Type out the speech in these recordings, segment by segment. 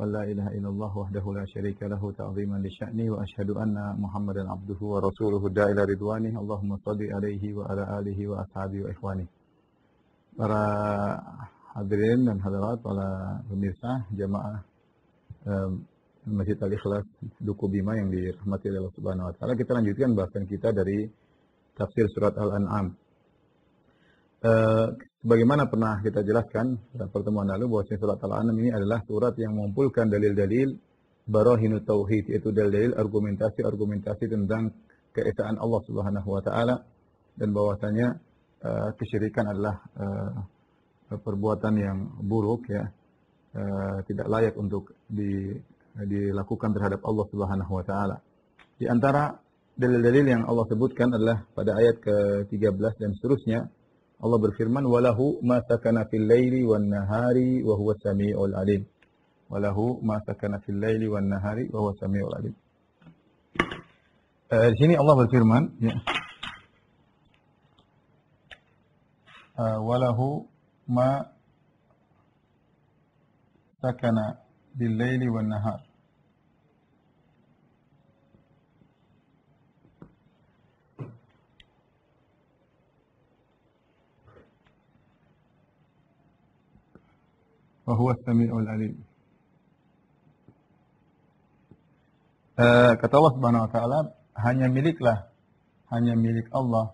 أن لا إله إلا الله وحده لا شريك له تعظيما لشأنه وأشهد أن محمدا عبده ورسوله الداعي إلى رضوانه اللهم صل عليه وعلى آله وأصحابه وإخوانه. Para hadirin dan hadirat, para pemirsa jamaah Masjid Al-Ikhlas Duku Bima yang dirahmati oleh Allah Subhanahu wa taala, kita lanjutkan bahasan kita dari tafsir surat Al-An'am. Sebagaimana pernah kita jelaskan pada pertemuan lalu bahwa surat Al-An'am ini adalah surat yang mengumpulkan dalil-dalil barahinut tauhid, yaitu dalil-dalil argumentasi tentang keesaan Allah Subhanahu wa taala dan bahwasanya kesyirikan adalah perbuatan yang buruk, ya, tidak layak untuk dilakukan terhadap Allah Subhanahu wa taala. Di antara dalil-dalil yang Allah sebutkan adalah pada ayat ke-13 dan seterusnya. Allah berfirman, "Walahu ma sakana fil laili wan nahari wa huwa samiul alim." Walahu ma sakana fil laili wan nahari wa huwa samiul alim. Di sini Allah berfirman, ya. Walahu ma sakana bil laili wan nahar. Wa huwa as-sami'ul 'alim. Kata Allah Subhanahu wa taala, hanya milik Allah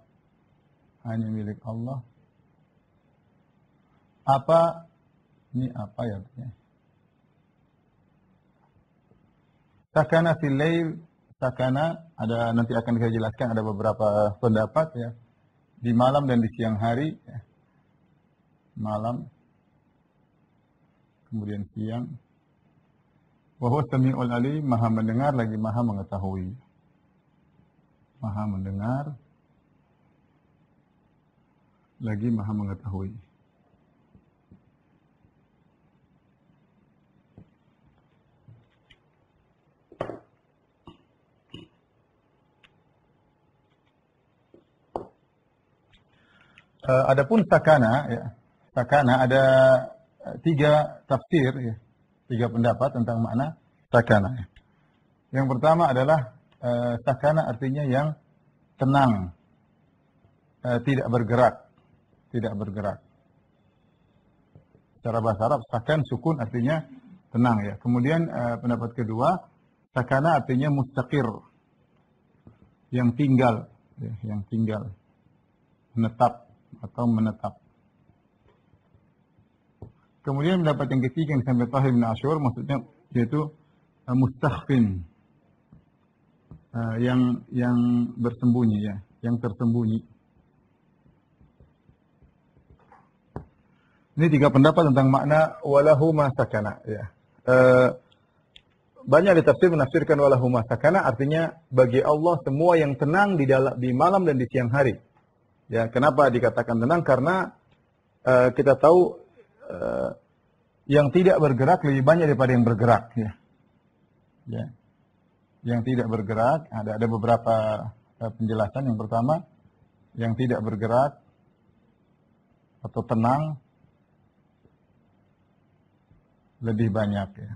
apa ya artinya? Sakana fil lail, sakana ada, nanti akan saya jelaskan, ada beberapa pendapat, ya, di malam dan di siang hari, ya. Malam kemudian siang. Wa huwa samiul alim, maha mendengar lagi maha mengetahui. Maha mendengar lagi maha mengetahui. Adapun sakana, ya, sakana ada tiga tafsir, ya, tiga pendapat tentang makna sakana. Ya. Yang pertama adalah sakana artinya yang tenang, tidak bergerak. Secara bahasa Arab, sakan sukun artinya tenang, ya. Kemudian pendapat kedua, sakana artinya mustaqir, yang tinggal, ya, menetap atau menetap. Kemudian pendapat yang ketiga yang sampai Tahir bin Ashur, maksudnya yaitu mustakhfin, yang bersembunyi, ya, yang tersembunyi. Ini tiga pendapat tentang makna walahu ma sakana, ya. Banyak ditafsir menafsirkan walahu ma sakana artinya bagi Allah semua yang tenang di malam dan di siang hari. Ya, kenapa dikatakan tenang? Karena kita tahu yang tidak bergerak lebih banyak daripada yang bergerak, ya. Ya. Yang tidak bergerak ada beberapa penjelasan. Yang pertama, yang tidak bergerak atau tenang lebih banyak, ya.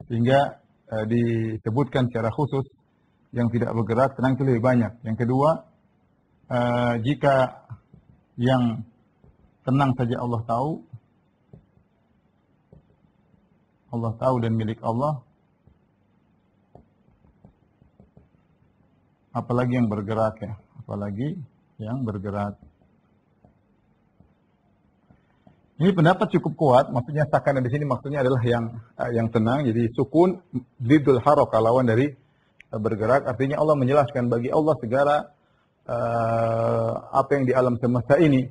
Sehingga disebutkan secara khusus yang tidak bergerak tenang itu lebih banyak. Yang kedua, jika yang tenang saja Allah tahu dan milik Allah, apalagi yang bergerak, ya, apalagi yang bergerak. Ini pendapat cukup kuat, maksudnya sakana di sini maksudnya adalah yang tenang. Jadi sukun diddul harakah, lawan dari bergerak. Artinya Allah menjelaskan bagi Allah segala apa yang di alam semesta ini.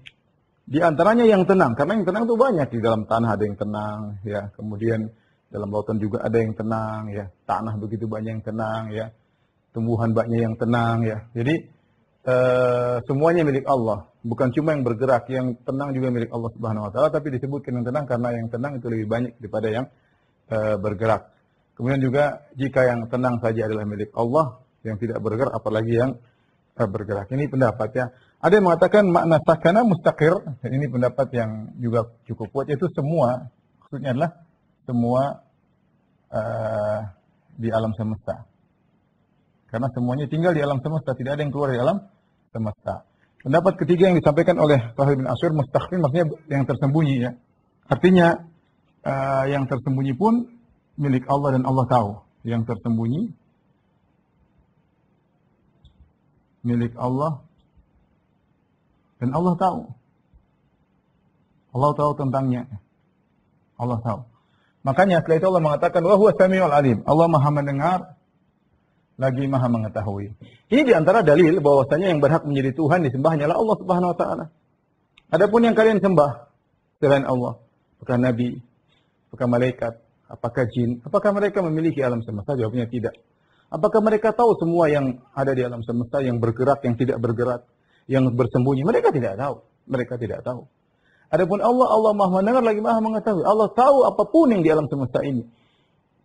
Di antaranya yang tenang, karena yang tenang itu banyak. Di dalam tanah ada yang tenang, ya. Kemudian dalam lautan juga ada yang tenang, ya. Tanah begitu banyak yang tenang, ya. Tumbuhan banyak yang tenang, ya. Jadi semuanya milik Allah. Bukan cuma yang bergerak, yang tenang juga milik Allah Subhanahu wa taala, tapi disebutkan yang tenang karena yang tenang itu lebih banyak daripada yang bergerak. Kemudian juga jika yang tenang saja adalah milik Allah, yang tidak bergerak apalagi yang bergerak. Ini pendapatnya. Ada yang mengatakan makna sakana mustaqir, dan ini pendapat yang juga cukup kuat, yaitu semua, maksudnya adalah semua di alam semesta. Karena semuanya tinggal di alam semesta, tidak ada yang keluar di alam semesta. Pendapat ketiga yang disampaikan oleh Tahir bin Asyir, mustakhfin maksudnya yang tersembunyi ya. Artinya yang tersembunyi pun milik Allah dan Allah tahu. Yang tersembunyi milik Allah dan Allah tahu. Allah tahu tentangnya. Allah tahu. Makanya setelah itu Allah mengatakan wa huwa samiul alim. Allah Maha mendengar lagi Maha mengetahui. Ini di antara dalil bahwasanya yang berhak menjadi Tuhan disembah hanyalah Allah Subhanahu wa taala. Adapun yang kalian sembah selain Allah, apakah nabi, apakah malaikat, apakah jin, apakah mereka memiliki alam semesta? Jawabnya tidak. Apakah mereka tahu semua yang ada di alam semesta, yang bergerak, yang tidak bergerak, yang bersembunyi? Mereka tidak tahu. Mereka tidak tahu. Adapun Allah, Allah Maha mendengar lagi Maha mengetahui. Allah tahu apapun yang di alam semesta ini.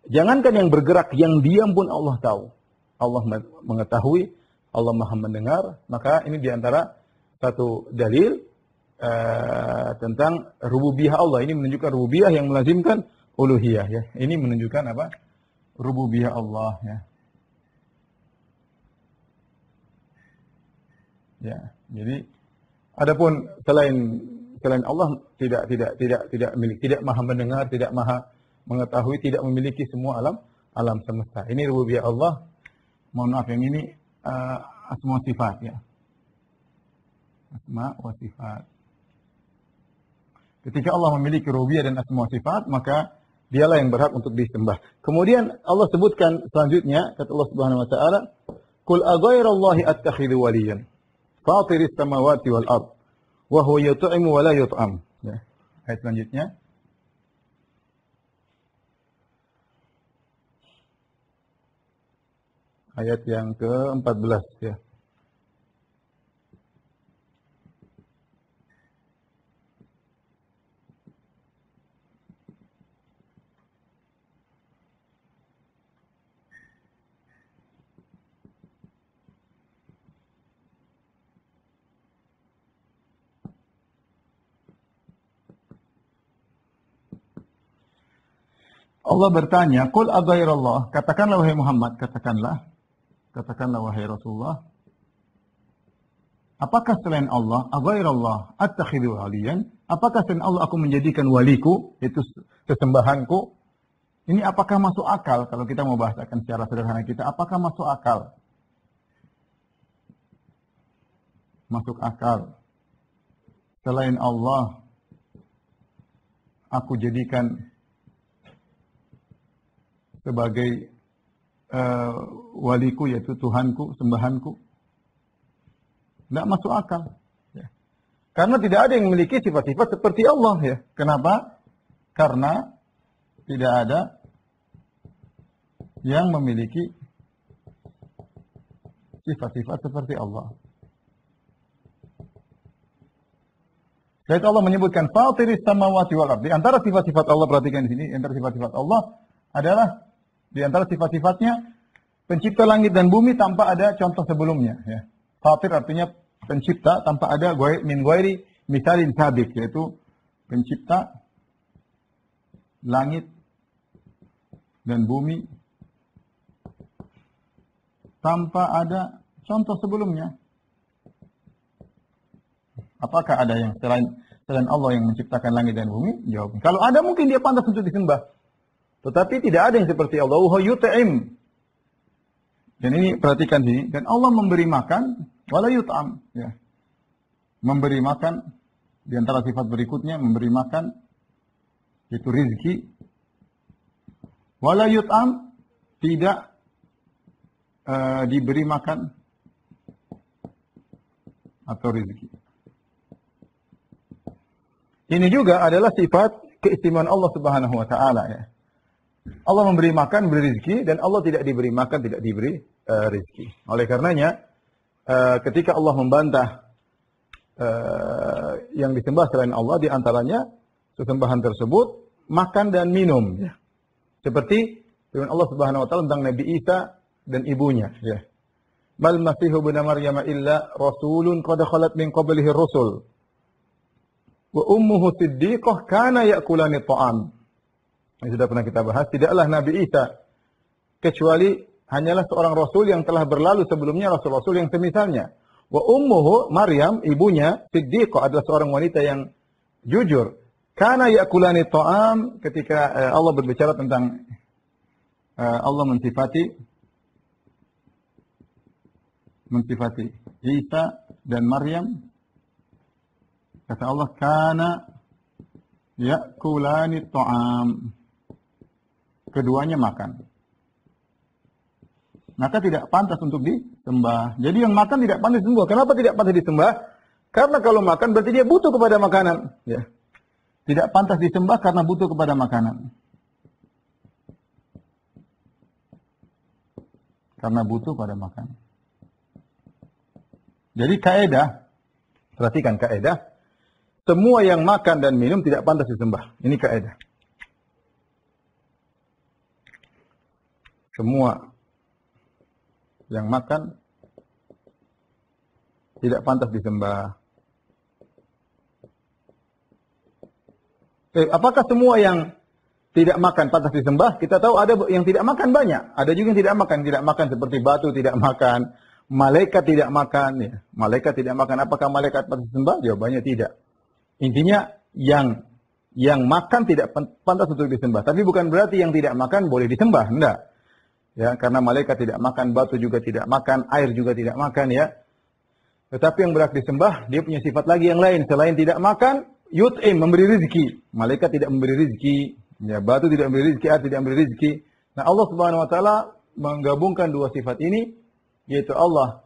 Jangankan yang bergerak, yang diam pun Allah tahu. Allah mengetahui, Allah Maha mendengar. Maka ini diantara satu dalil tentang rububiyah Allah. Ini menunjukkan rububiyah yang melazimkan uluhiyah. Ya. Ini menunjukkan apa? Rububiyah Allah. Ya. Ya. Jadi, adapun selain Allah tidak milik, tidak Maha mendengar, tidak Maha mengetahui, tidak memiliki semua alam semesta. Ini rububiyah Allah. Mohon maaf yang ini asma sifat ya. Asma wa sifat. Ketika Allah memiliki rububiyah dan asma sifat, maka dialah yang berhak untuk disembah. Kemudian Allah sebutkan selanjutnya kata Allah Subhanahu wa taala, "Qul aghairallahi attakhidhu waliyan, fatiris samawati wal ard, wa huwa yut'imu wa la yut'am." Ya. Ayat selanjutnya. Ayat yang ke-14 ya. Allah bertanya, "Qul aghairallah," katakanlah wahai Muhammad, katakanlah wahai Rasulullah, apakah selain Allah, aghairallah attakhidhu waliyan, apakah selain Allah aku menjadikan waliku, itu sesembahanku? Ini apakah masuk akal kalau kita mau bahasakan secara sederhana kita, apakah masuk akal? Masuk akal. Selain Allah aku jadikan sebagai waliku, yaitu Tuhanku, sembahanku. Tidak masuk akal. Ya. Karena tidak ada yang memiliki sifat-sifat seperti Allah. Ya. Kenapa? Karena tidak ada yang memiliki sifat-sifat seperti Allah. Jadi Allah menyebutkan Fatiris samawati wal ardi. Antara sifat-sifat Allah, perhatikan di sini, antara sifat-sifat Allah adalah di antara sifat-sifatnya pencipta langit dan bumi tanpa ada contoh sebelumnya. Ya. Fatir artinya pencipta tanpa ada min ghairi misalin sabiq, yaitu pencipta langit dan bumi tanpa ada contoh sebelumnya. Apakah ada yang selain Allah yang menciptakan langit dan bumi? Jawab. Kalau ada mungkin dia pantas untuk disembah. Tetapi tidak ada yang seperti Allah. Wa yut'im. Dan ini perhatikan sini. Dan Allah memberi makan, wala yut'am. Ya. Memberi makan, di antara sifat berikutnya, memberi makan, itu rizki. Wala yut'am, tidak diberi makan, atau rizki. Ini juga adalah sifat keistimewaan Allah Subhanahu wa taala ya. Allah memberi makan, beri rezeki, dan Allah tidak diberi makan, tidak diberi rezeki. Oleh karenanya, ketika Allah membantah yang disembah selain Allah, di antaranya sesembahan tersebut makan dan minum. Ya. Seperti firman Allah Subhanahu Wa Taala tentang Nabi Isa dan ibunya. Ya. Mal Masihu ibn Maryam illa rasulun qad khalat min qablihi rusul wa ummuhu siddiqah kana ya'kulani ta'am. Ini sudah pernah kita bahas. Tidaklah Nabi Isa kecuali hanyalah seorang rasul yang telah berlalu sebelumnya rasul-rasul yang semisalnya. Wa ummuhu Maryam, ibunya Siddiqah, adalah seorang wanita yang jujur. Kana yakulani ta'am, ketika Allah berbicara tentang Allah mensifati Isa dan Maryam, kata Allah, kana yakulani ta'am, keduanya makan. Maka tidak pantas untuk disembah. Jadi yang makan tidak pantas disembah. Kenapa tidak pantas disembah? Karena kalau makan berarti dia butuh kepada makanan. Ya. Tidak pantas disembah karena butuh kepada makanan. Karena butuh pada makanan. Jadi kaedah, perhatikan kaedah, semua yang makan dan minum tidak pantas disembah. Ini kaedah. Semua yang makan tidak pantas disembah. Apakah semua yang tidak makan pantas disembah? Kita tahu ada yang tidak makan banyak. Ada juga yang tidak makan. Tidak makan seperti batu tidak makan. Malaikat tidak makan. Ya. Malaikat tidak makan. Apakah malaikat pantas disembah? Jawabannya tidak. Intinya yang makan tidak pantas untuk disembah. Tapi bukan berarti yang tidak makan boleh disembah. Tidak. Ya, karena malaikat tidak makan, batu juga tidak makan, air juga tidak makan, ya. Tetapi yang berhak disembah, dia punya sifat lagi yang lain. Selain tidak makan, yut'im, memberi rizki. Malaikat tidak memberi rizki. Ya, batu tidak memberi rizki, air tidak memberi rizki. Nah, Allah Subhanahu wa taala menggabungkan dua sifat ini, yaitu Allah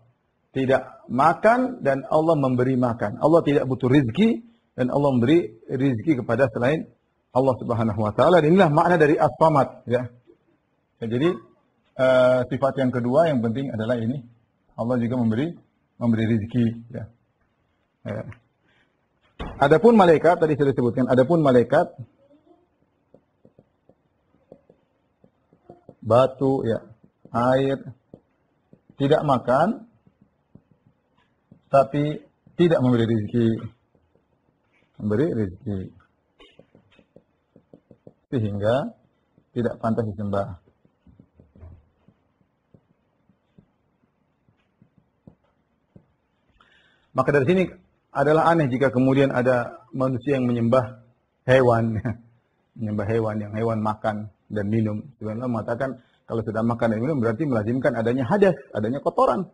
tidak makan dan Allah memberi makan. Allah tidak butuh rizki dan Allah memberi rizki kepada selain Allah Subhanahu wa taala. Dan inilah makna dari as-samad, ya. Jadi sifat yang kedua yang penting adalah ini. Allah juga memberi rezeki. Ya. Adapun malaikat, tadi sudah disebutkan, adapun malaikat, batu, ya, air, tidak makan, tapi tidak memberi rezeki. Memberi rezeki. Sehingga tidak pantas disembah. Maka dari sini adalah aneh jika kemudian ada manusia yang menyembah hewan. Menyembah hewan, yang hewan makan dan minum. Sebenarnya mengatakan kalau sudah makan dan minum berarti melazimkan adanya hadas, adanya kotoran.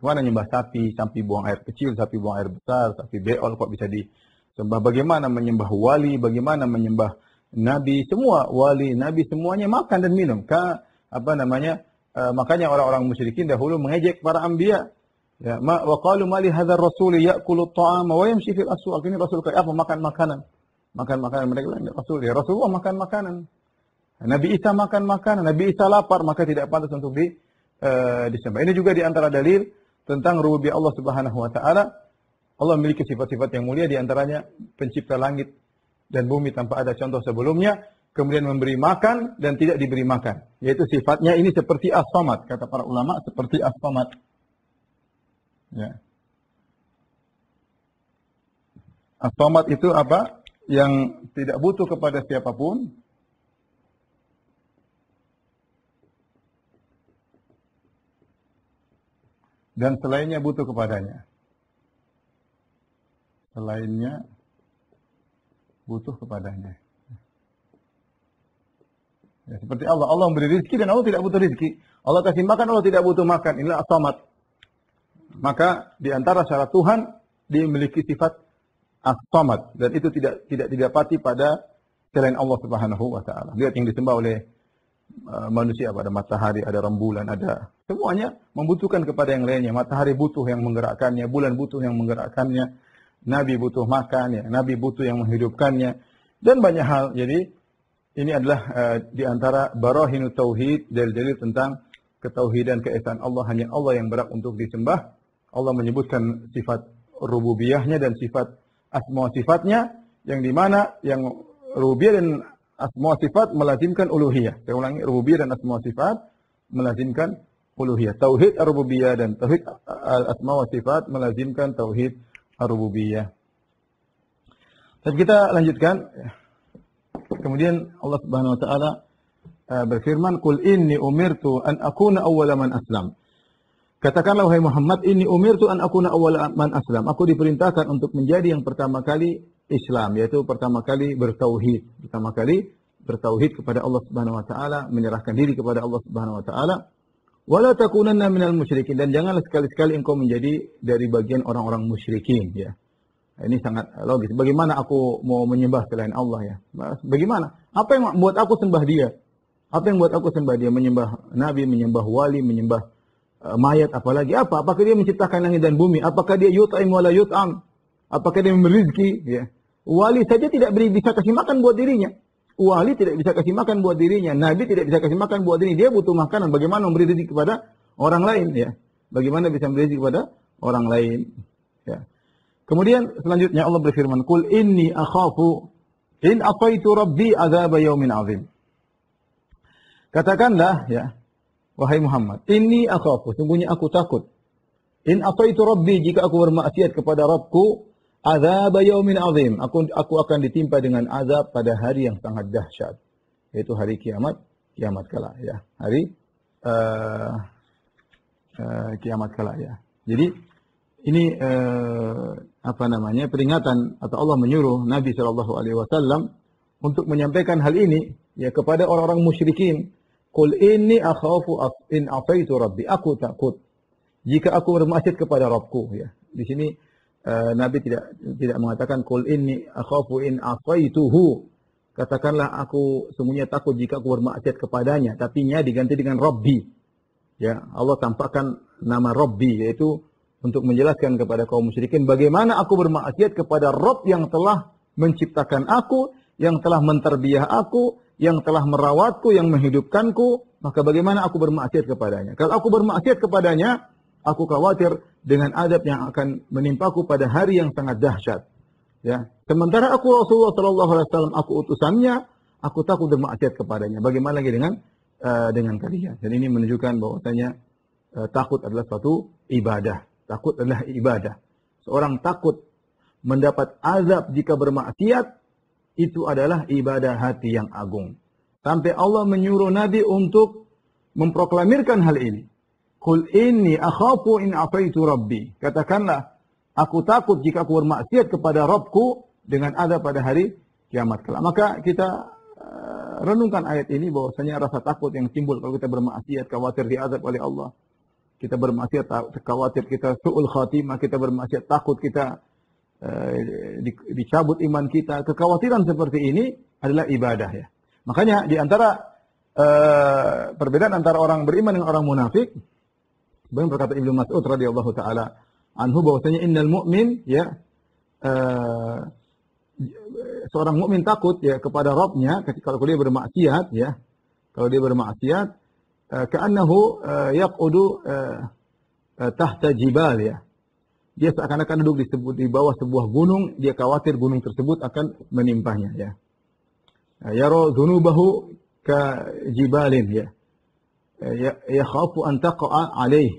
Mana nyembah sapi buang air kecil, sapi buang air besar, sapi beol kok bisa disembah. Bagaimana menyembah wali, bagaimana menyembah nabi, semua wali, nabi semuanya makan dan minum. Makanya orang-orang musyrikin dahulu mengejek para anbiya. Ya, wa qalu ma li hadzal rasul ya'kulu at-ta'ama wa yamshi fil aswaq. Ini rasul kayak apa? Makan makanan. Makan makanan. Mereka bilang rasul, ya Rasulullah makan makanan. Nabi Isa makan makanan. Nabi Isa lapar, maka tidak pantas untuk disembah. Ini juga di antara dalil tentang rububiyah Allah Subhanahu wa taala. Allah memiliki sifat-sifat yang mulia, di antaranya pencipta langit dan bumi tanpa ada contoh sebelumnya, kemudian memberi makan dan tidak diberi makan. Yaitu sifatnya ini seperti as-samad, kata para ulama, seperti as-samad. Ya. As-samad itu apa? Yang tidak butuh kepada siapapun. Dan selainnya butuh kepadanya. Selainnya butuh kepadanya. Ya, seperti Allah. Allah memberi rezeki dan Allah tidak butuh rezeki. Allah kasih makan, Allah tidak butuh makan. Inilah as-samad. Maka di antara syarat Tuhan dia memiliki sifat as-samad dan itu tidak didapati pada selain Allah Subhanahu wa taala. Lihat yang disembah oleh manusia, ada matahari, ada rembulan, ada semuanya membutuhkan kepada yang lainnya. Matahari butuh yang menggerakkannya, bulan butuh yang menggerakkannya, nabi butuh makan, ya, nabi butuh yang menghidupkannya dan banyak hal. Jadi ini adalah di antara barahinut tauhid, dalil-dalil tentang ketauhidan keesaan Allah, hanya Allah yang berhak untuk disembah. Allah menyebutkan sifat rububiyahnya dan sifat asma sifatnya, yang dimana yang rububiyah dan asma sifat melazimkan uluhiyah. Saya ulangi, rububiyah dan asma sifat melazimkan uluhiyah. Tauhid ar-rububiyah dan tauhid al-asma wa sifat melazimkan tauhid ar-rububiyah. Dan kita lanjutkan kemudian Allah Subhanahu wa taala berfirman, "Qul inni umirtu an akuna awwala man aslam." Katakanlah wahai Muhammad, inni umirtu an akuna awwala man aslam. Aku diperintahkan untuk menjadi yang pertama kali Islam, yaitu pertama kali bertauhid. Pertama kali bertauhid kepada Allah Subhanahu wa taala, menyerahkan diri kepada Allah Subhanahu wa taala. Wala takunanna minal musyrikin, dan janganlah sekali-sekali engkau menjadi dari bagian orang-orang musyrikin, ya. Ini sangat logis. Bagaimana aku mau menyembah selain Allah, ya? Bagaimana? Apa yang membuat aku sembah dia? Apa yang membuat aku sembah dia? Menyembah nabi, menyembah wali, menyembah mayat, apalagi apa? Apakah dia menciptakan langit dan bumi? Apakah dia yut'im wala yut'am? Apakah dia memberi rezeki, ya? Wali saja tidak bisa kasih makan buat dirinya. Wali tidak bisa kasih makan buat dirinya. Nabi tidak bisa kasih makan buat dirinya. Dia butuh makanan. Bagaimana memberi rezeki kepada orang lain, ya? Bagaimana bisa memberi rezeki kepada orang lain, ya? Kemudian selanjutnya Allah berfirman, "Qul inni akhafu in ataitu rabbi adzab yaumin azim." Katakanlah, ya, wahai Muhammad, inni akhafu, sungguhnya aku takut. In ataitu rabbi, jika aku bermaksiat kepada Rabbku, adzab yaumin azim, aku akan ditimpa dengan azab pada hari yang sangat dahsyat, yaitu hari kiamat kala, ya. Hari kiamat kala, ya. Jadi ini peringatan atau Allah menyuruh Nabi Shallallahu alaihi wasallam untuk menyampaikan hal ini, ya, kepada orang-orang musyrikin. Qul inni akhafu in ataitu rabbi, aku takut jika aku bermaksiat kepada Rabbku, ya. Di sini Nabi tidak mengatakan qul inni akhafu in ataituhu. Katakanlah aku sungguhnya takut jika aku bermaksiat kepadanya, tapi nya diganti dengan Rabbi. Ya, Allah tampakkan nama Rabbi, yaitu untuk menjelaskan kepada kaum musyrikin bagaimana aku bermaksiat kepada Rabb yang telah menciptakan aku, yang telah menterbiah aku, yang telah merawatku, yang menghidupkanku, maka bagaimana aku bermaksiat kepadanya? Kalau aku bermaksiat kepadanya, aku khawatir dengan adab yang akan menimpaku pada hari yang sangat dahsyat. Ya, sementara aku Rasulullah Sallallahu Alaihi Wasallam, aku utusannya, aku takut bermaksiat kepadanya. Bagaimana lagi dengan kalian? Dan ini menunjukkan bahwasanya takut adalah suatu ibadah. Takut adalah ibadah. Seorang takut mendapat azab jika bermaksiat, itu adalah ibadah hati yang agung. Sampai Allah menyuruh Nabi untuk memproklamirkan hal ini. Qul inni akhafu in afaitu rabbi. Katakanlah, aku takut jika aku bermaksiat kepada Rabbku dengan azab pada hari kiamat kelak. Maka kita renungkan ayat ini bahwasanya rasa takut yang timbul kalau kita bermaksiat, khawatir diazab oleh Allah. Kita bermaksiat, khawatir kita su'ul khatimah, kita bermaksiat, takut kita dicabut iman kita. Kekhawatiran seperti ini adalah ibadah, ya. Makanya di antara perbedaan antara orang beriman dengan orang munafik, bahkan berkata Ibnu Mas'ud radhiyallahu taala anhu bahwasanya innal mu'min, ya, seorang mukmin takut, ya, kepada Rabbnya kalau dia bermaksiat, ya. Kalau dia bermaksiat, ka'annahu yaqudu tahta jibal, ya. Dia seakan-akan duduk di bawah sebuah gunung, dia khawatir gunung tersebut akan menimpanya, ya. Yara dhunubahu ka jibalin, ya. Yakhafu an taqa'a alaih.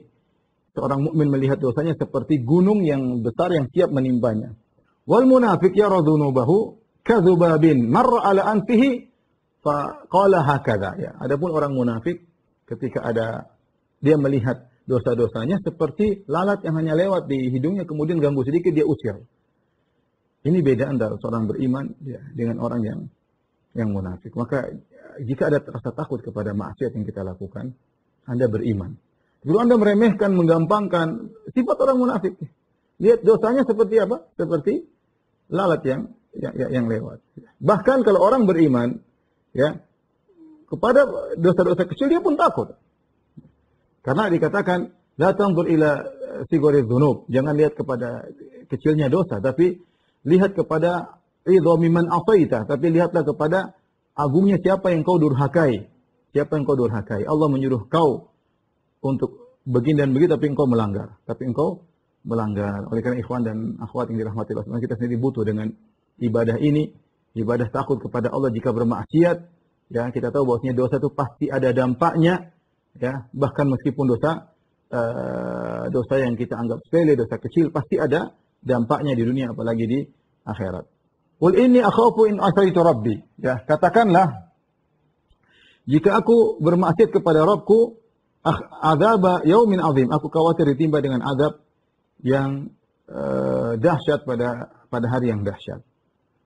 Seorang mukmin melihat dosanya seperti gunung yang besar yang siap menimpanya. Wal munafiq yara dhunubahu ka dzubabin marra ala anfihi fa qala hakadha, ya. Adapun orang munafik, ketika dia melihat dosa-dosanya seperti lalat yang hanya lewat di hidungnya, kemudian ganggu sedikit dia usir. Ini beda antara seorang beriman, ya, dengan orang yang munafik. Maka jika ada rasa takut kepada maksiat yang kita lakukan, Anda beriman. Kalau Anda meremehkan, menggampangkan sifat orang munafik, lihat dosanya seperti apa? Seperti lalat yang lewat. Bahkan kalau orang beriman, ya, kepada dosa-dosa kecil dia pun takut. Karena dikatakan, la tanzur ila sigari dzunub. Jangan lihat kepada kecilnya dosa, tapi lihat kepada idhami man afaita. Tapi lihatlah kepada agungnya siapa yang kau durhakai. Siapa yang kau durhakai. Allah menyuruh kau untuk begini dan begitu, tapi engkau melanggar. Oleh karena ikhwan dan akhwat yang dirahmati Allah, kita sendiri butuh dengan ibadah ini. Ibadah takut kepada Allah jika bermaksiat. Ya, kita tahu bahwasanya dosa itu pasti ada dampaknya, ya. Bahkan meskipun dosa yang kita anggap sepele, dosa kecil, pasti ada dampaknya di dunia apalagi di akhirat. Qul inni akhafu in asaitu rabbi. Ya, katakanlah jika aku bermaksiat kepada Rabbku, azab yaumin azim, aku khawatir ditimpa dengan azab yang dahsyat pada hari yang dahsyat.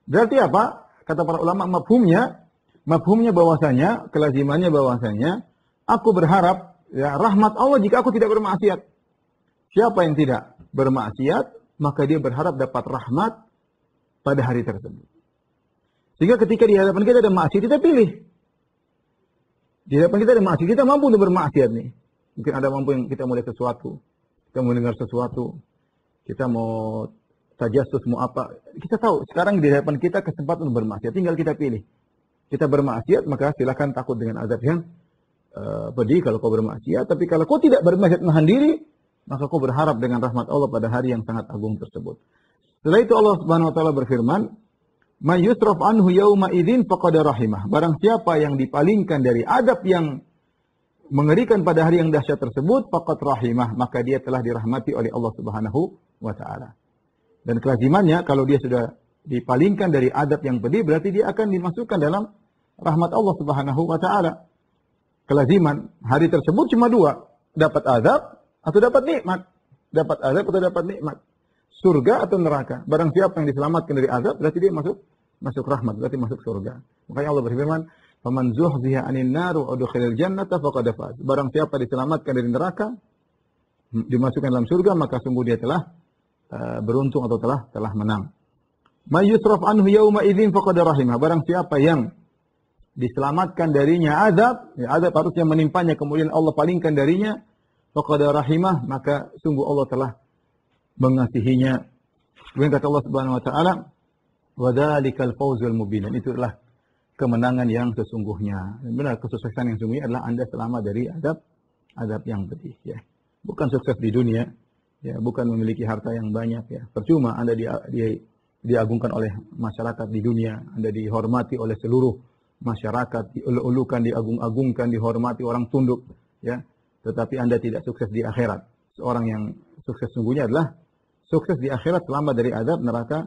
Berarti apa? Kata para ulama, mafhumnya bahwasanya, kelazimannya bahwasanya aku berharap ya rahmat Allah jika aku tidak bermaksiat. Siapa yang tidak bermaksiat, maka dia berharap dapat rahmat pada hari tersebut. Sehingga ketika di hadapan kita ada maksiat, kita pilih. Di hadapan kita ada maksiat, kita mampu untuk bermaksiat nih. Mungkin ada mampu yang kita mau lihat sesuatu, kita mau dengar sesuatu, kita mau tajassus, mau apa. Kita tahu, sekarang di hadapan kita kesempatan untuk bermaksiat, tinggal kita pilih. Kita bermaksiat, maka silakan takut dengan azab yang pedih kalau kau bermaksiat. Tapi kalau kau tidak bermaksiat menahan diri, maka kau berharap dengan rahmat Allah pada hari yang sangat agung tersebut. Setelah itu Allah Subhanahu wa taala berfirman, "May yusraf anhu yauma idzin faqad rahimah." Barang siapa yang dipalingkan dari adab yang mengerikan pada hari yang dahsyat tersebut, faqad rahimah, maka dia telah dirahmati oleh Allah Subhanahu wa taala. Dan kelazimannya kalau dia sudah dipalingkan dari adab yang pedih, berarti dia akan dimasukkan dalam rahmat Allah Subhanahu wa taala. Kelaziman hari tersebut cuma dua, dapat azab atau dapat nikmat. Dapat azab atau dapat nikmat. Surga atau neraka. Barang siapa yang diselamatkan dari azab, berarti dia masuk rahmat, berarti masuk surga. Makanya Allah berfirman, "Faman zuhziha 'anil nar wa udkhilal jannata faqad faz." Barang siapa diselamatkan dari neraka, dimasukkan dalam surga, maka sungguh dia telah beruntung atau telah menang. May yusraf anhu yauma idzin faqad rahimah. Barang siapa yang diselamatkan darinya azab, ya azab harusnya menimpanya, kemudian Allah palingkan darinya, faqad rahimah, maka sungguh Allah telah mengasihinya. Kemudian kata Allah Subhanahu wa taala, "Wa dzalikal fawzul mubin." Itulah kemenangan yang sesungguhnya. Dan benar, kesuksesan yang sesungguhnya adalah Anda selamat dari azab yang pedih, ya. Bukan sukses di dunia, ya, bukan memiliki harta yang banyak, ya. Percuma Anda diagungkan oleh masyarakat di dunia, Anda dihormati oleh seluruh masyarakat, diulu-ulukan, diagung-agungkan, dihormati orang tunduk, ya. Tetapi Anda tidak sukses di akhirat. Seorang yang sukses sungguhnya adalah sukses di akhirat, selamat dari azab neraka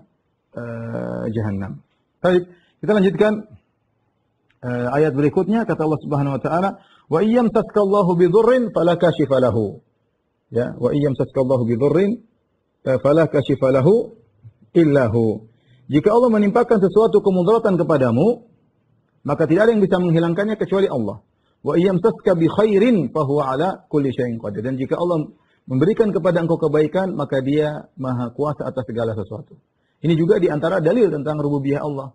Jahannam. Baik, kita lanjutkan ayat berikutnya. Kata Allah Subhanahu wa taala, "Wa iyyam taskallahu bidurrin fala kashifa lahu." Ya, "Wa iyyam taskallahu bidurrin fala kashifa lahu illa hu." Jika Allah menimpakan sesuatu kemudaratan kepadamu, maka tidak ada yang bisa menghilangkannya kecuali Allah. "Wa iyyam taska bi khairin fa huwa ala kulli syai'in qadir." Dan jika Allah memberikan kepada engkau kebaikan, maka dia maha kuasa atas segala sesuatu. Ini juga di antara dalil tentang rububiyah Allah.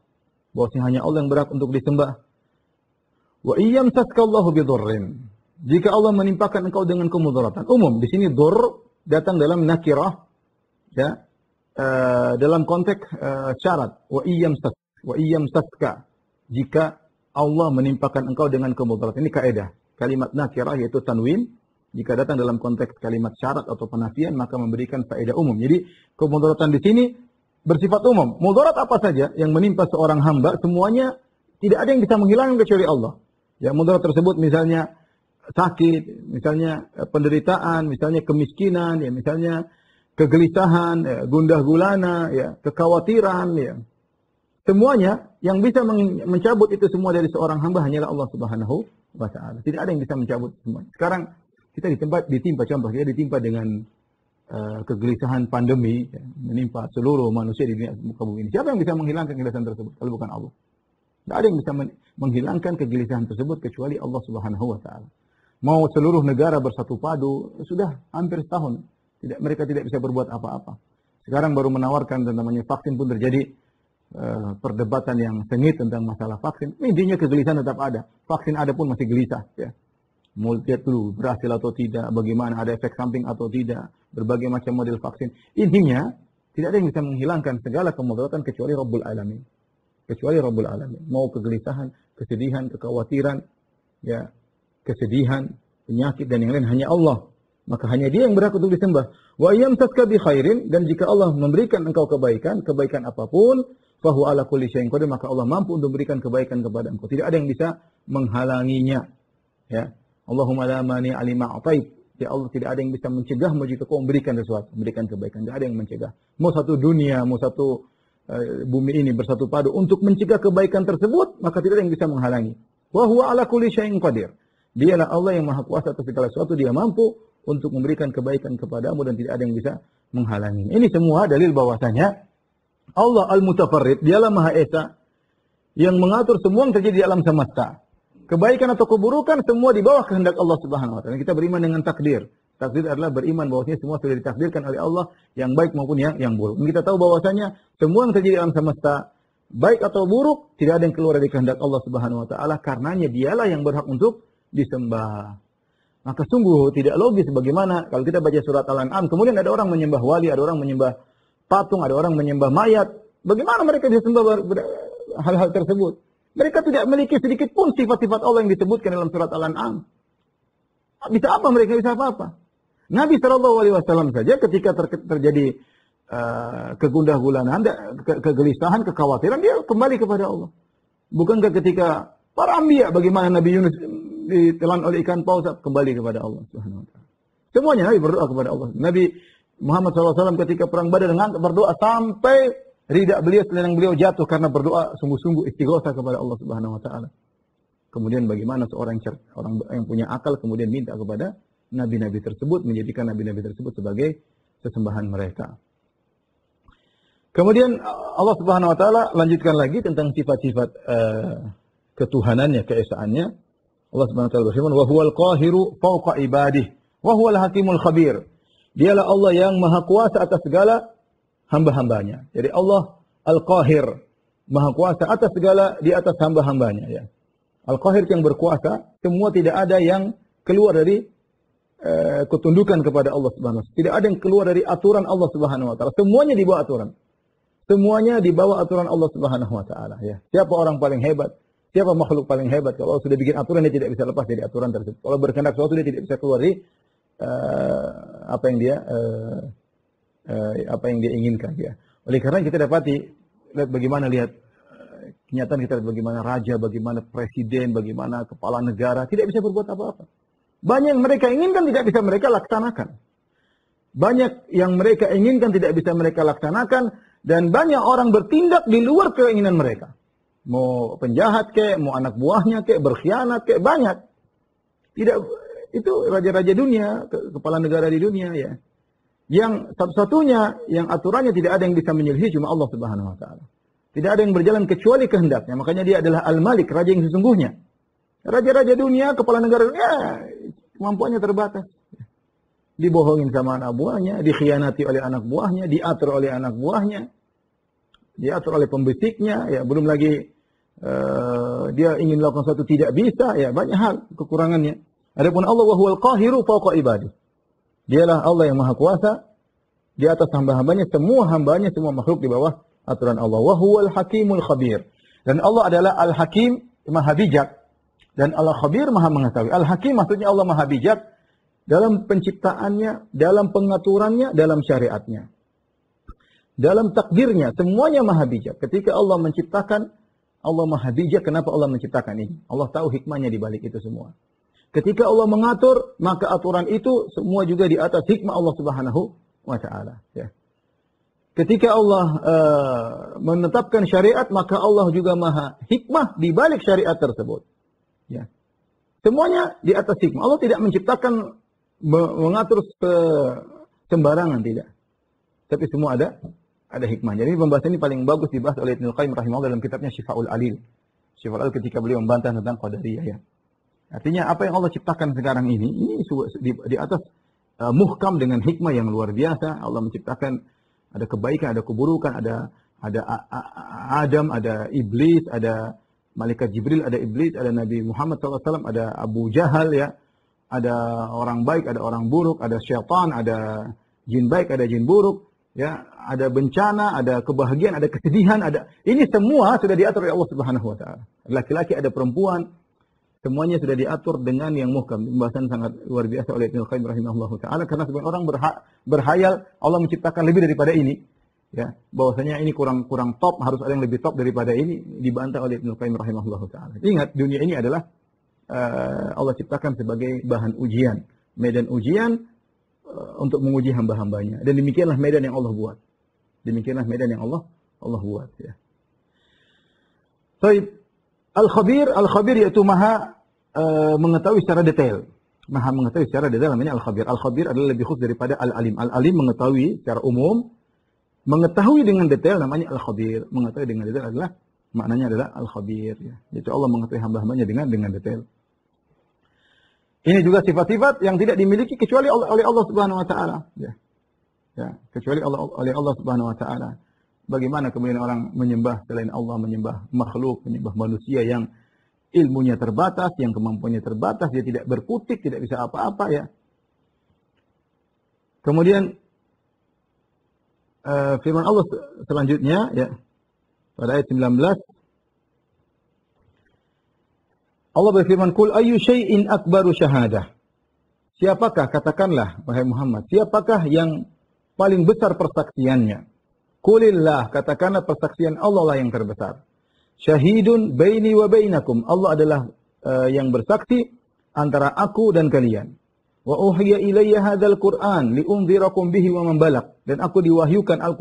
Bahwasanya hanya Allah yang berhak untuk disembah. Wa iyyam taskallahu bidurrin. Jika Allah menimpakan engkau dengan kemudaratan. Umum, di sini dur datang dalam nakirah, ya, dalam konteks syarat. Wa iyyam taska. Jika Allah menimpakan engkau dengan kemudaratan. Ini kaidah. Kalimat nakirah yaitu tanwin. Jika datang dalam konteks kalimat syarat atau penafian, maka memberikan faedah umum. Jadi, kemudaratan di sini bersifat umum. Mudarat apa saja yang menimpa seorang hamba, semuanya tidak ada yang bisa menghilangkan kecuali Allah. Ya, mudarat tersebut misalnya sakit, misalnya penderitaan, misalnya kemiskinan, ya, misalnya kegelisahan, ya, gundah gulana, ya, kekhawatiran, ya. Semuanya yang bisa mencabut itu semua dari seorang hamba hanyalah Allah Subhanahu wa taala. Tidak ada yang bisa mencabut semua. Sekarang kita ditimpa contoh, kita ditimpa dengan kegelisahan pandemi, ya, menimpa seluruh manusia di dunia muka bumi ini. Siapa yang bisa menghilangkan kegelisahan tersebut kalau bukan Allah? Tidak ada yang bisa menghilangkan kegelisahan tersebut kecuali Allah Subhanahu wa taala. Mau seluruh negara bersatu padu, sudah hampir setahun mereka tidak bisa berbuat apa-apa. Sekarang baru menawarkan dan namanya vaksin pun terjadi perdebatan yang sengit tentang masalah vaksin. Intinya kegelisahan tetap ada. Vaksin ada pun masih gelisah, ya. Mau lihat dulu berhasil atau tidak, bagaimana, ada efek samping atau tidak, berbagai macam model vaksin. Intinya tidak ada yang bisa menghilangkan segala kemudaratan kecuali Rabbul Alamin. Kecuali Rabbul Alamin. Mau kegelisahan, kesedihan, kekhawatiran, ya, kesedihan, penyakit dan yang lain hanya Allah. Maka hanya Dia yang berhak untuk disembah. Wa yamtaska bi khairin, dan jika Allah memberikan engkau kebaikan apapun, fahu ala kulli syai'in qadir, maka Allah mampu untuk memberikan kebaikan kepada engkau. Tidak ada yang bisa menghalanginya. Ya. Allahumma la mani' lima a'tait. Ya Allah, tidak ada yang bisa mencegahmu jika kau memberikan sesuatu, memberikan kebaikan. Tidak ada yang mencegah. Mau satu dunia, mau satu bumi ini bersatu padu untuk mencegah kebaikan tersebut, maka tidak ada yang bisa menghalangi. Wa huwa ala kulli syai'in qadir. Dialah Allah yang maha kuasa atas segala sesuatu, dia mampu untuk memberikan kebaikan kepadamu dan tidak ada yang bisa menghalangi. Ini semua dalil bahwasanya Allah Al-Mutafarrid, dialah Maha Esa yang mengatur semua yang terjadi di alam semesta. Kebaikan atau keburukan semua di bawah kehendak Allah Subhanahu wa taala. Kita beriman dengan takdir. Takdir adalah beriman bahwasanya semua sudah ditakdirkan oleh Allah, yang baik maupun yang buruk. Dan kita tahu bahwasanya semua yang terjadi di alam semesta, baik atau buruk, tidak ada yang keluar dari kehendak Allah Subhanahu wa taala, karenanya dialah yang berhak untuk disembah. Maka sungguh tidak logis bagaimana kalau kita baca surat Al-An'am, kemudian ada orang menyembah wali, ada orang menyembah patung, ada orang menyembah mayat. Bagaimana mereka bisa sembah hal-hal tersebut? Mereka tidak memiliki sedikit pun sifat-sifat Allah yang disebutkan dalam surat Al-An'am. Bisa apa mereka? Bisa apa-apa? Nabi SAW saja ketika terjadi kegundah gulanan, kegelisahan, kekhawatiran, dia kembali kepada Allah. Bukankah ketika para anbiya, bagaimana Nabi Yunus ditelan oleh ikan paus, kembali kepada Allah Subhanahu wa taala. Semuanya Nabi berdoa kepada Allah. Nabi Muhammad SAW ketika perang Badar berdoa sampai ridak beliau, selendang beliau jatuh karena berdoa sungguh-sungguh istighosah kepada Allah Subhanahu wa taala. Kemudian bagaimana seorang orang yang punya akal kemudian minta kepada nabi-nabi tersebut, menjadikan nabi-nabi tersebut sebagai sesembahan mereka. Kemudian Allah Subhanahu wa taala lanjutkan lagi tentang sifat-sifat ketuhanannya, keesaannya. Allah Subhanahu wa taala berfirman, "Wa huwal qahiru fawqa ibadihi, wa huwal hakimul khabir." Dialah Allah yang maha kuasa atas segala hamba-hambanya. Jadi Allah Al-Qahir, maha kuasa atas segala di atas hamba-hambanya, ya. Al-Qahir yang berkuasa, semua tidak ada yang keluar dari ketundukan kepada Allah Subhanahu wa taala. Tidak ada yang keluar dari aturan Allah Subhanahu wa taala. Semuanya di bawah aturan. Semuanya di bawah aturan Allah Subhanahu wa taala, ya. Siapa orang paling hebat? Siapa makhluk paling hebat? Kalau Allah sudah bikin aturan, dia tidak bisa lepas dari aturan tersebut. Kalau berkehendak sesuatu, dia tidak bisa keluar dari apa yang dia inginkan, ya. Oleh karena kita dapati lihat kenyataan, kita lihat bagaimana raja, bagaimana presiden, bagaimana kepala negara tidak bisa berbuat apa-apa. Banyak yang mereka inginkan tidak bisa mereka laksanakan. Banyak yang mereka inginkan tidak bisa mereka laksanakan, dan banyak orang bertindak di luar keinginan mereka. Mau penjahat kek, mau anak buahnya kek, berkhianat kek, banyak. Tidak, itu raja-raja dunia, kepala negara di dunia, ya. Yang satu-satunya yang aturannya tidak ada yang bisa menyelisihi cuma Allah Subhanahu wa taala. Tidak ada yang berjalan kecuali kehendaknya. Makanya dia adalah Al-Malik, raja yang sesungguhnya. Raja-raja dunia, kepala negara dunia, kemampuannya terbatas. Dibohongin sama anak buahnya, dikhianati oleh anak buahnya, diatur oleh anak buahnya, diatur oleh pembisiknya, ya, belum lagi dia ingin melakukan sesuatu tidak bisa, ya, banyak hal kekurangannya. Adapun Allah wa huwal qahiru fawqa ibadihi. Dialah Allah yang maha kuasa di atas hamba-hambanya, semua hambanya, semua makhluk di bawah aturan Allah. Wa huwal hakimul khabir. Dan Allah adalah Al-Hakim, maha bijak, dan Al-Khabir maha mengetahui. Al-Hakim maksudnya Allah maha bijak dalam penciptaannya, dalam pengaturannya, dalam syariatnya. Dalam takdirnya, semuanya maha bijak. Ketika Allah menciptakan, Allah maha bijak. Kenapa Allah menciptakan ini? Allah tahu hikmahnya di balik itu semua. Ketika Allah mengatur, maka aturan itu semua juga di atas hikmah Allah Subhanahu wa taala, ya. Ketika Allah menetapkan syariat, maka Allah juga maha hikmah di balik syariat tersebut, ya. Semuanya di atas hikmah. Allah tidak menciptakan mengatur sembarangan, tidak. Tapi semua ada hikmahnya. Jadi pembahasan ini paling bagus dibahas oleh Ibnu Qayyim rahimahullah dalam kitabnya Syifaul Alil. Syifaul Alil ketika beliau membantah tentang qadariyah, ya. Artinya apa yang Allah ciptakan sekarang ini di atas muhkam dengan hikmah yang luar biasa. Allah menciptakan ada kebaikan, ada keburukan, ada Adam, ada iblis, ada malaikat Jibril, ada iblis, ada Nabi Muhammad SAW, ada Abu Jahal, ya. Ada orang baik, ada orang buruk, ada syaitan, ada jin baik, ada jin buruk, ya. Ada bencana, ada kebahagiaan, ada kesedihan, ada. Ini semua sudah diatur oleh Allah Subhanahu wa taala. Laki-laki, ada perempuan, semuanya sudah diatur dengan yang muhkam. Pembahasan sangat luar biasa oleh Ibnu Qayyim rahimahullahu taala, karena sebagian orang berhayal Allah menciptakan lebih daripada ini, ya. Bahwasanya ini kurang top, harus ada yang lebih top daripada ini, dibantah oleh Ibnu Qayyim rahimahullahu taala. Ingat, dunia ini adalah Allah ciptakan sebagai bahan ujian, medan ujian untuk menguji hamba-hambanya. Dan demikianlah medan yang Allah buat. Demikianlah medan yang Allah Allah buat ya. Baik. Al-khabir yaitu maha mengetahui secara detail. Maha mengetahui secara detail namanya al-khabir. Al-khabir adalah lebih khusus daripada al-alim. Al-alim mengetahui secara umum, mengetahui dengan detail namanya al-khabir. Mengetahui dengan detail adalah maknanya adalah al-khabir ya. Jadi Allah mengetahui hamba-hambanya dengan detail. Ini juga sifat-sifat yang tidak dimiliki kecuali oleh Allah Subhanahu wa taala ya. Ya, kecuali oleh Allah Subhanahu wa taala. Bagaimana kemudian orang menyembah selain Allah, menyembah makhluk, menyembah manusia yang ilmunya terbatas, yang kemampuannya terbatas, dia tidak berkutik, tidak bisa apa-apa ya. Kemudian firman Allah selanjutnya ya pada ayat 19 Allah berfirman, "Qul ayyu syai'in akbaru syahadah." Siapakah, katakanlah wahai Muhammad, siapakah yang paling besar persaksiannya? Qulillah, katakanlah persaksian Allah lah yang terbesar. Syahidun baini wa bainakum. Allah adalah yang bersaksi antara aku dan kalian. Wa uhiya ilayya hadzal Qur'an liunzirakum bihi wa man balagh. Dan aku diwahyukan Al-Qur'an